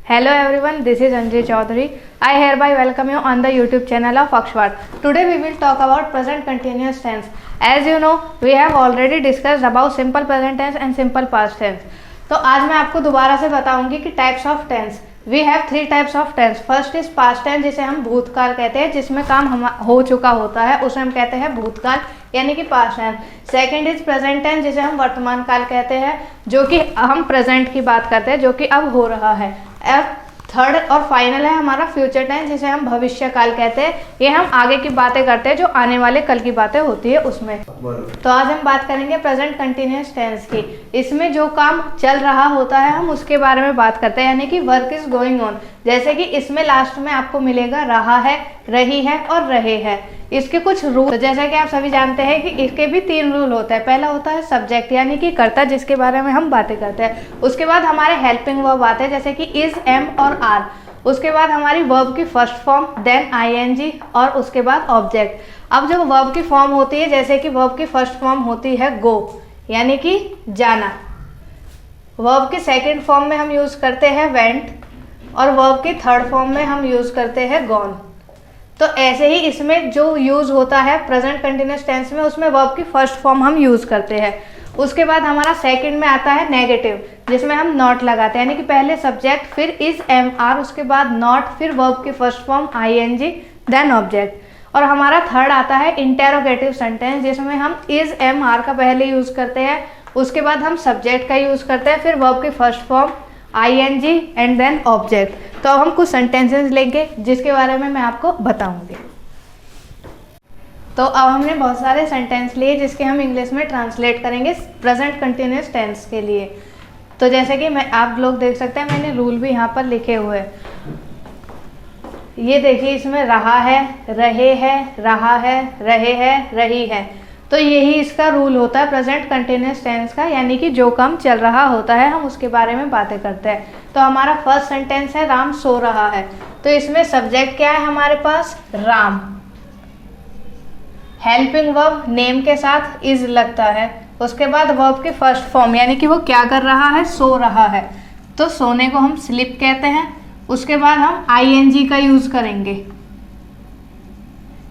Hello everyone, this is Anjali Chaudhary. I hereby welcome you on the YouTube channel of Oxford. Today we will talk about present continuous tense. As you know, we have already discussed about simple present tense and simple past tense. तो आज मैं आपको दोबारा से बताऊंगी कि types of tense. We have 3 types of tense. First is past tense, जिसे हम भूतकाल कहते हैं, जिसमें काम हो चुका होता है, उसे हम कहते हैं भूतकाल यानी कि past tense. Second is present tense, जिसे हम वर्तमान काल कहते हैं, जो कि हम प्रेजेंट की बात करते हैं, जो कि अब हो रहा है. अब थर्ड और फाइनल है हमारा फ्यूचर टेंस, जिसे हम भविष्य काल कहते हैं. ये हम आगे की बातें करते हैं, जो आने वाले कल की बातें होती है उसमें. तो आज हम बात करेंगे प्रेजेंट कंटिन्यूअस टेंस की. इसमें जो काम चल रहा होता है हम उसके बारे में बात करते हैं, यानी कि वर्क इज गोइंग ऑन. जैसे कि इसमें लास्ट में आपको मिलेगा रहा है, रही है और रहे हैं. इसके कुछ रूल, तो जैसा कि आप सभी जानते हैं कि इसके भी 3 रूल होते हैं. पहला होता है सब्जेक्ट यानी कि कर्ता, जिसके बारे में हम बातें करते हैं. उसके बाद हमारे हेल्पिंग वर्ब आते हैं, जैसे कि इज, एम और आर. उसके बाद हमारी वर्ब की फर्स्ट फॉर्म, देन आईएनजी और उसके बाद ऑब्जेक्ट. अब जब वर्ब की फॉर्म होती है, जैसे कि वर्ब की फर्स्ट फॉर्म होती है गो यानी कि जाना. वर्ब की सेकेंड फॉर्म में हम यूज करते हैं वेंट और वर्ब की थर्ड फॉर्म में हम यूज करते हैं गॉन. तो ऐसे ही इसमें जो यूज होता है प्रेजेंट कंटिन्यूअस टेंस में, उसमें वर्ब की फर्स्ट फॉर्म हम यूज करते हैं. उसके बाद हमारा सेकंड में आता है नेगेटिव, जिसमें हम नॉट लगाते हैं, यानी कि पहले सब्जेक्ट, फिर इज, एम, आर, उसके बाद नॉट, फिर वर्ब की first form ING, then object. और हमारा थर्ड आता है इंटेरोगेटिव सेंटेंस, जिसमें हम इज, एम, आर का पहले यूज करते हैं, उसके बाद हम सब्जेक्ट का यूज करते हैं, फिर वर्ब की first form ING and then object. तो अब हम कुछ सेंटेंसेस लेंगे जिसके बारे में मैं आपको बताऊंगी. तो अब हमने बहुत सारे सेंटेंस लिए जिसके हम इंग्लिश में ट्रांसलेट करेंगे प्रेजेंट कंटिन्यूअस टेंस के लिए. तो जैसे कि आप लोग देख सकते हैं, मैंने रूल भी यहाँ पर लिखे हुए हैं. ये देखिए, इसमें रहा है, रहे हैं, रहा है, रहे हैं, रही है. तो यही इसका रूल होता है प्रेजेंट कंटिन्यूअस टेंस का, यानी कि जो काम चल रहा होता है हम उसके बारे में बातें करते हैं. तो हमारा फर्स्ट सेंटेंस है राम सो रहा है. तो इसमें सब्जेक्ट क्या है हमारे पास? राम. हेल्पिंग वर्ब नेम के साथ इज लगता है. उसके बाद वर्ब की फर्स्ट फॉर्म, यानी कि वो क्या कर रहा है? सो रहा है. तो सोने को हम स्लीप कहते हैं. उसके बाद हम आईएनजी का यूज करेंगे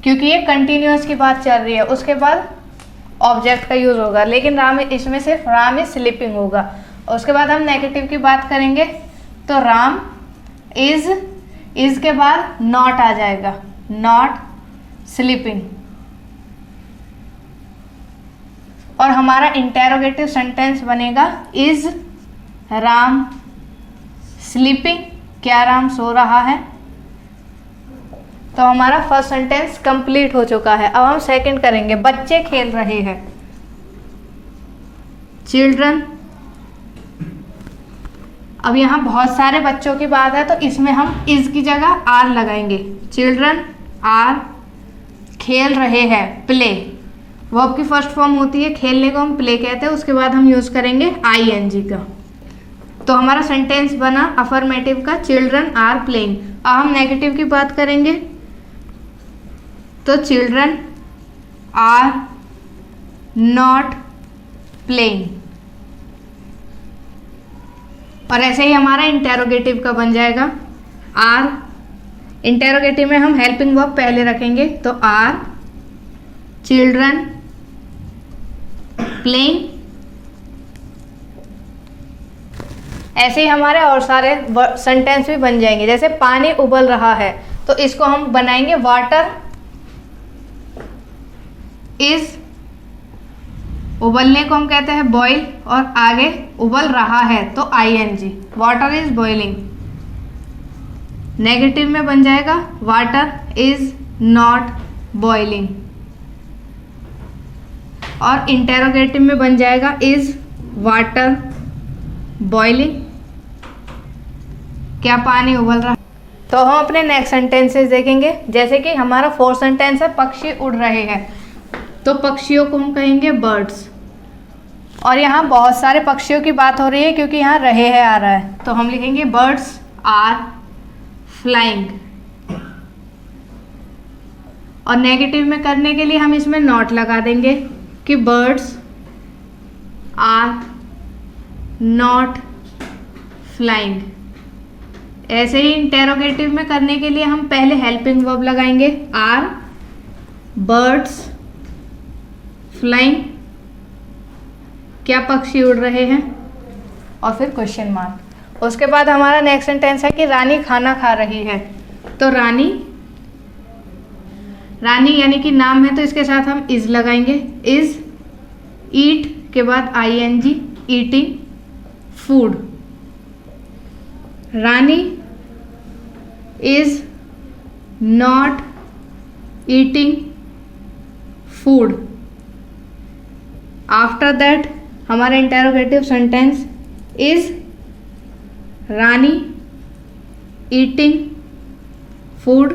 क्योंकि ये कंटिन्यूअस की बात चल रही है. उसके बाद ऑब्जेक्ट का यूज होगा, लेकिन राम इसमें सिर्फ राम इज स्लीपिंग होगा. उसके बाद हम नेगेटिव की बात करेंगे, तो राम इज के बाद नॉट आ जाएगा, नॉट स्लीपिंग. और हमारा इंटेरोगेटिव सेंटेंस बनेगा इज राम स्लीपिंग, क्या राम सो रहा है. तो हमारा फर्स्ट सेंटेंस कंप्लीट हो चुका है. अब हम सेकंड करेंगे, बच्चे खेल रहे हैं, चिल्ड्रन. अब यहाँ बहुत सारे बच्चों की बात है, तो इसमें हम इज की जगह आर लगाएंगे. चिल्ड्रन आर खेल रहे हैं, प्ले. वर्ब की फर्स्ट फॉर्म होती है खेलने को हम प्ले कहते हैं. उसके बाद हम यूज करेंगे आईएनजी का. तो हमारा सेंटेंस बना अफर्मेटिव का, चिल्ड्रन आर प्लेइंग. अब हम नेगेटिव की बात करेंगे, तो चिल्ड्रन आर नॉट प्लेइंग. और ऐसे ही हमारा इंटेरोगेटिव का बन जाएगा आर. इंटेरोगेटिव में हम हेल्पिंग वर्ब पहले रखेंगे, तो आर चिल्ड्रन प्लेइंग. ऐसे ही हमारे और सारे सेंटेंस भी बन जाएंगे. जैसे पानी उबल रहा है, तो इसको हम बनाएंगे वाटर इज, उबलने को हम कहते हैं बॉईल, और आगे उबल रहा है तो ING, water is boiling. Negative में बन जाएगा वाटर इज नॉट बॉइलिंग. और इंटेरोगेटिव में बन जाएगा इज वाटर बॉइलिंग, क्या पानी उबल रहा. तो हम अपने नेक्स्ट सेंटेंसेस देखेंगे. जैसे कि हमारा फोर्थ सेंटेंस है पक्षी उड़ रहे हैं, तो पक्षियों को हम कहेंगे बर्ड्स. और यहाँ बहुत सारे पक्षियों की बात हो रही है क्योंकि यहाँ रहे हैं आ रहा है, तो हम लिखेंगे बर्ड्स आर फ्लाइंग. और नेगेटिव में करने के लिए हम इसमें नॉट लगा देंगे कि बर्ड्स आर नॉट फ्लाइंग. ऐसे ही इंटेरोगेटिव में करने के लिए हम पहले हेल्पिंग वर्ब लगाएंगे, आर बर्ड्स फ्लाइंग, क्या पक्षी उड़ रहे हैं, और फिर क्वेश्चन मार्क। उसके बाद हमारा नेक्स्ट सेंटेंस है कि रानी खाना खा रही है। तो रानी यानी कि नाम है तो इसके साथ हम इज लगाएंगे, इज, ईट के बाद ING, eating food. Rani is not eating food. After that हमारा interrogative sentence is Rani eating food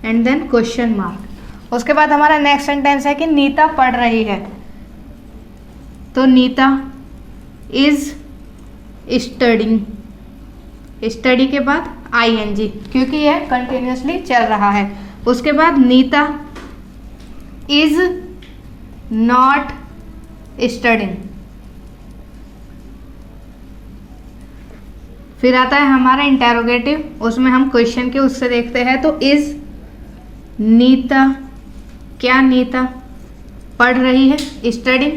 and then question mark. उसके बाद हमारा नेक्स्ट सेंटेंस है कि नीता पढ़ रही है। तो नीता इज स्टडिंग, स्टडी के बाद ING क्योंकि यह कंटिन्यूसली चल रहा है। उसके बाद नीता इज नॉट स्टडिंग। फिर आता है हमारा इंटेरोगेटिव, उसमें हम क्वेश्चन के उससे देखते हैं। तो इज नीता, क्या नीता पढ़ रही है, स्टडिंग,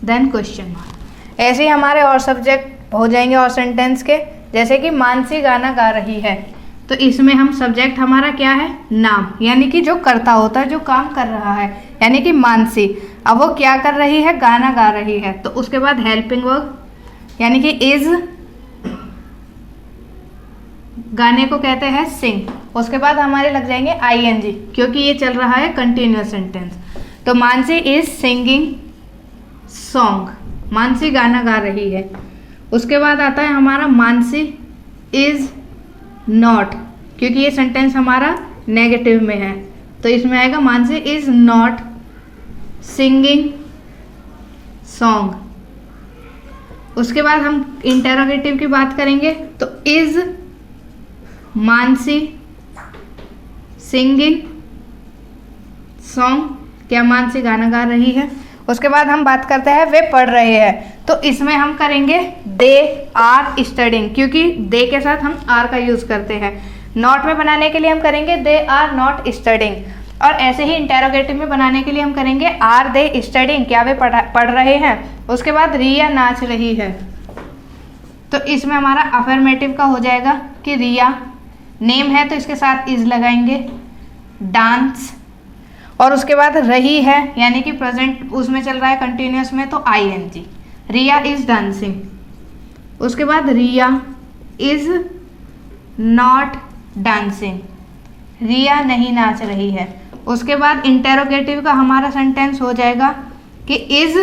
देन क्वेश्चन मार्क। ऐसे ही हमारे और सब्जेक्ट हो जाएंगे और सेंटेंस के, जैसे कि मानसी गाना गा रही है। तो इसमें हम सब्जेक्ट हमारा क्या है, नाम, यानी कि जो करता होता है, जो काम कर रहा है, यानी कि मानसी। अब वो क्या कर रही है, गाना गा रही है। तो उसके बाद हेल्पिंग वर्ब यानी कि इज, गाने को कहते हैं सिंग। उसके बाद हमारे लग जाएंगे ING क्योंकि ये चल रहा है कंटिन्यूअस सेंटेंस। तो Mansi is singing song, Mansi गाना गा रही है। उसके बाद आता है हमारा मानसी इज नॉट, क्योंकि ये सेंटेंस हमारा नेगेटिव में है। तो इसमें आएगा Mansi is not singing song. उसके बाद हम इंटेरोगेटिव की बात करेंगे। तो इज मानसी सिंगिंग सॉन्ग, क्या मानसी गाना गा रही है। उसके बाद हम बात करते हैं वे पढ़ रहे हैं। तो इसमें हम करेंगे दे आर स्टडिंग, क्योंकि दे के साथ हम आर का यूज करते हैं। नॉट में बनाने के लिए हम करेंगे दे आर नॉट स्टडिंग, और ऐसे ही इंटेरोगेटिव में बनाने के लिए हम करेंगे आर दे स्टडिंग, क्या वे पढ़ रहे हैं। उसके बाद रिया नाच रही है। तो इसमें हमारा अफर्मेटिव का हो जाएगा कि रिया, नेम है तो इसके साथ इज लगाएंगे, डांस, और उसके बाद रही है यानी कि प्रेजेंट उसमें चल रहा है कंटिन्यूअस में, तो ING, रिया इज डांसिंग। उसके बाद रिया इज नॉट डांसिंग, रिया नहीं नाच रही है। उसके बाद इंटेरोगेटिव का हमारा सेंटेंस हो जाएगा कि इज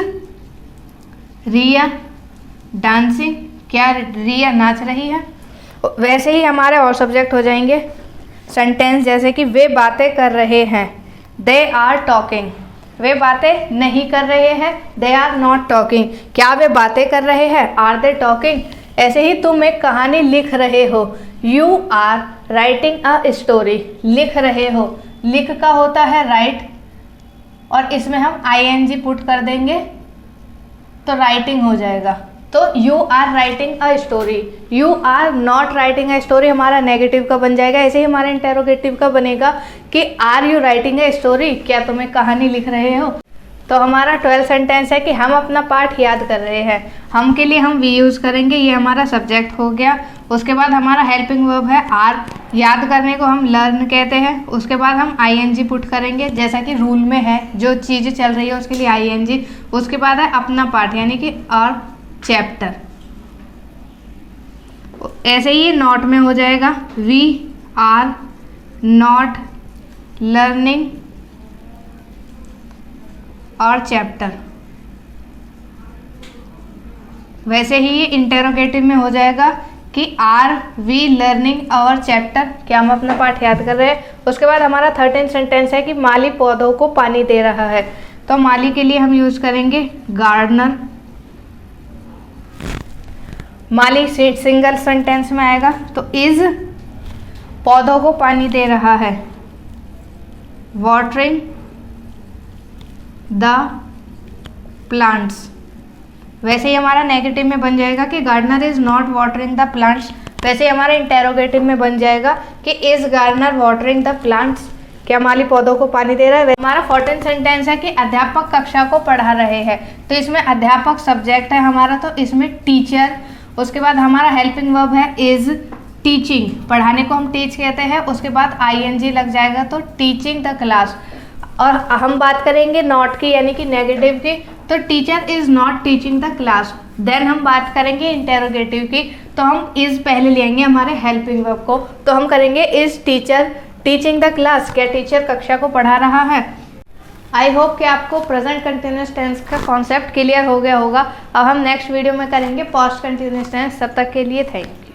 रिया डांसिंग, क्या रिया नाच रही है। वैसे ही हमारे और सब्जेक्ट हो जाएंगे सेंटेंस, जैसे कि वे बातें कर रहे हैं, दे आर टॉकिंग, वे बातें नहीं कर रहे हैं, दे आर नॉट टॉकिंग, क्या वे बातें कर रहे हैं, आर दे टॉकिंग। ऐसे ही तुम एक कहानी लिख रहे हो, you are writing a story, लिख रहे हो, लिख का होता है राइट, और इसमें हम ING पुट कर देंगे तो राइटिंग हो जाएगा। तो you are writing a story, you are not writing a story हमारा नेगेटिव का बन जाएगा। ऐसे ही हमारा इंटेरोगेटिव का बनेगा कि are you writing a story, क्या तुम एक कहानी लिख रहे हो। तो हमारा 12 सेंटेंस है कि हम अपना पाठ याद कर रहे हैं। हम के लिए हम वी यूज़ करेंगे, ये हमारा सब्जेक्ट हो गया। उसके बाद हमारा हेल्पिंग वर्ब है आर, याद करने को हम लर्न कहते हैं। उसके बाद हम ING पुट करेंगे, जैसा कि रूल में है, जो चीज़ें चल रही है उसके लिए ING। उसके बाद है अपना पाठ यानी कि और चैप्टर। ऐसे ही नॉट में हो जाएगा वी आर नॉट लर्निंग और चैप्टर। वैसे ही इंटेरोगेटिव में हो जाएगा कि आर वी लर्निंग और चैप्टर, क्या हम अपना पाठ याद कर रहे हैं। उसके बाद हमारा 13 सेंटेंस है कि माली पौधों को पानी दे रहा है। तो माली के लिए हम यूज करेंगे गार्डनर। माली सिंगल सेंटेंस में आएगा, तो इज पौधों को पानी दे रहा है, वाटरिंग द प्लांट्स। वैसे ही हमारा नेगेटिव में बन जाएगा कि gardener is not watering the plants, वैसे हमारे इंटेरोगेटिव में बन जाएगा कि is gardener watering the plants, क्या माली पौधों को पानी दे रहा है। हमारा 14 सेंटेंस है कि अध्यापक कक्षा को पढ़ा रहे हैं, तो इसमें अध्यापक सब्जेक्ट है हमारा, तो इसमें टीचर, उसके बाद हमारा हेल्पिंग वर्ब है इज, टीचिंग, पढ़ाने को हम टीच कहते हैं, उसके बाद ing लग जाएगा तो टीचिंग द क्लास। और हम बात करेंगे नॉट की यानी कि नेगेटिव की, तो teacher is not teaching the class. Then हम बात करेंगे इंटेरोगेटिव की, तो हम इज पहले लेंगे हमारे हेल्पिंग वर्ब को, तो हम करेंगे is teacher teaching the class, क्या टीचर कक्षा को पढ़ा रहा है। आई होप कि आपको प्रेजेंट कंटिन्यूस टेंस का कॉन्सेप्ट क्लियर हो गया होगा। अब हम नेक्स्ट वीडियो में करेंगे पास्ट कंटिन्यूस टेंस। तब तक के लिए थैंक यू।